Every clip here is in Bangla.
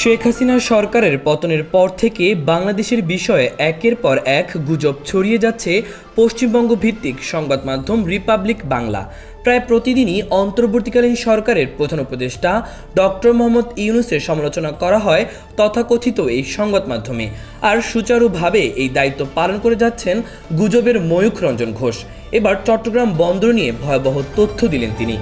শেখ হাসিনা সরকারের পতনের পর থেকে বাংলাদেশের বিষয়ে একের পর এক গুজব ছড়িয়ে যাচ্ছে পশ্চিমবঙ্গ ভিত্তিক সংবাদ মাধ্যম রিপাবলিক বাংলা। প্রায় প্রতিদিনই অন্তর্বর্তীকালীন সরকারের প্রধান উপদেষ্টা ডক্টর মোহাম্মদ ইউনূসের সমালোচনা করা হয় তথাকথিত এই সংবাদ মাধ্যমে। আর সুচারুভাবে এই দায়িত্ব পালন করে যাচ্ছেন গুজবের ময়ূখ রঞ্জন ঘোষ। এবার চট্টগ্রাম বন্দর নিয়ে ভয়াবহ তথ্য দিলেন তিনি।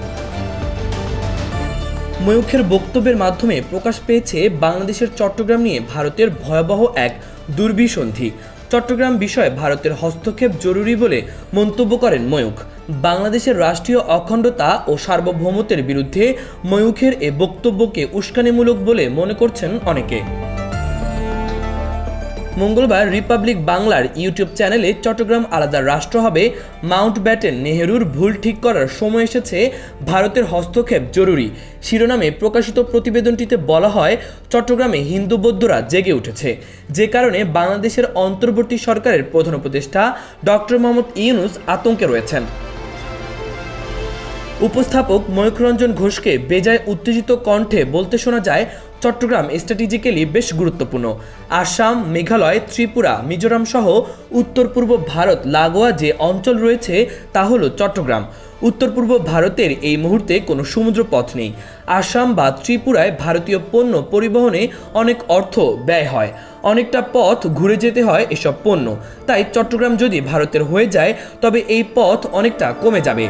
ময়ূখের বক্তব্যের মাধ্যমে প্রকাশ পেয়েছে বাংলাদেশের চট্টগ্রাম নিয়ে ভারতের ভয়াবহ এক দুর্বিসন্ধি। চট্টগ্রাম বিষয়ে ভারতের হস্তক্ষেপ জরুরি বলে মন্তব্য করেন ময়ূখ। বাংলাদেশের রাষ্ট্রীয় অখণ্ডতা ও সার্বভৌমত্বের বিরুদ্ধে ময়ূখের এ বক্তব্যকে উস্কানিমূলক বলে মনে করছেন অনেকে। মঙ্গলবার রিপাবলিক বাংলার ইউটিউব চ্যানেলে চট্টগ্রাম আলাদা রাষ্ট্র হবে, মাউন্টব্যাটেন নেহেরুর ভুল ঠিক করার সময় এসেছে, ভারতের হস্তক্ষেপ জরুরি শিরোনামে প্রকাশিত প্রতিবেদনটিতে বলা হয়, চট্টগ্রামে হিন্দু বৌদ্ধরা জেগে উঠেছে, যে কারণে বাংলাদেশের অন্তর্বর্তী সরকারের প্রধান উপদেষ্টা ডক্টর মোহাম্মদ ইউনূস আতঙ্কে রয়েছেন। উপস্থাপক ময়ূখ রঞ্জন ঘোষকে বেজায় উত্তেজিত কণ্ঠে বলতে শোনা যায়, চট্টগ্রাম স্ট্র্যাটেজিক্যালি বেশ গুরুত্বপূর্ণ। আসাম, মেঘালয়, ত্রিপুরা, মিজোরাম সহ উত্তর পূর্ব ভারত লাগোয়া যে অঞ্চল রয়েছে তা হলো চট্টগ্রাম। উত্তর পূর্ব ভারতের এই মুহূর্তে কোনো সমুদ্র পথ নেই। আসাম বা ত্রিপুরায় ভারতীয় পণ্য পরিবহনে অনেক অর্থ ব্যয় হয়, অনেকটা পথ ঘুরে যেতে হয় এসব পণ্য। তাই চট্টগ্রাম যদি ভারতের হয়ে যায় তবে এই পথ অনেকটা কমে যাবে।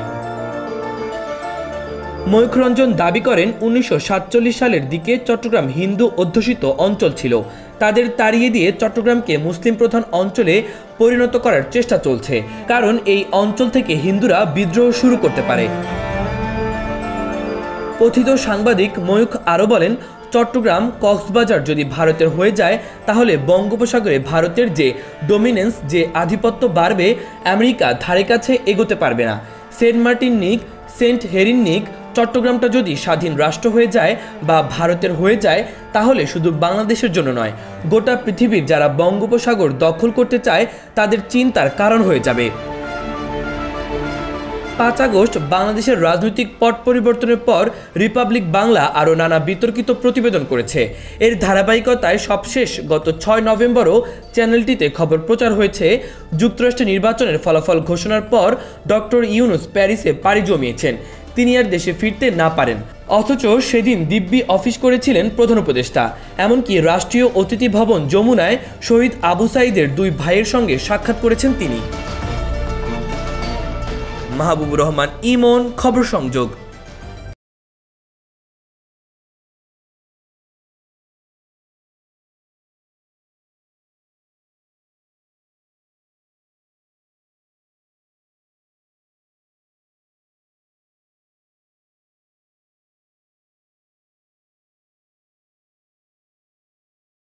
ময়ূখ রঞ্জন দাবি করেন, 1947 সালের দিকে চট্টগ্রাম হিন্দু অধ্যুষিত অঞ্চল ছিল। তাদের তাড়িয়ে দিয়ে চট্টগ্রামকে মুসলিম প্রধান অঞ্চলে পরিণত করার চেষ্টা চলছে, কারণ এই অঞ্চল থেকে হিন্দুরা বিদ্রোহ শুরু করতে পারে। কথিত সাংবাদিক ময়ূখ আরও বলেন, চট্টগ্রাম কক্সবাজার যদি ভারতের হয়ে যায় তাহলে বঙ্গোপসাগরে ভারতের যে ডোমিনেন্স, যে আধিপত্য বাড়বে, আমেরিকা ধারে কাছে এগোতে পারবে না। সেন্ট মার্টিন নিক, সেন্ট হেরিন নিক, চট্টগ্রামটা যদি স্বাধীন রাষ্ট্র হয়ে যায় বা ভারতের হয়ে যায় তাহলে শুধু বাংলাদেশের জন্য নয়, গোটা পৃথিবীর যারা বঙ্গোপসাগর দখল করতে চায় তাদের চিন্তার কারণ হয়ে যাবে। 5 আগস্ট বাংলাদেশের রাজনৈতিক পট পরিবর্তনের পর রিপাবলিক বাংলা আরও নানা বিতর্কিত প্রতিবেদন করেছে। এর ধারাবাহিকতায় সবশেষ গত 6 নভেম্বরও চ্যানেলটিতে খবর প্রচার হয়েছে, যুক্তরাষ্ট্রের নির্বাচনের ফলাফল ঘোষণার পর ডক্টর ইউনূস প্যারিসে পাড়ি জমিয়েছেন। তিনি আর দেশে ফিরতে না পারেন, অথচ সেদিন দিব্যি অফিস করেছিলেন প্রধান উপদেষ্টা। এমনকি রাষ্ট্রীয় অতিথি ভবন যমুনায় শহীদ আবু সাঈদের 2 ভাইয়ের সঙ্গে সাক্ষাৎ করেছেন তিনি। মাহবুবুর রহমান ইমন, খবর সংযোগ।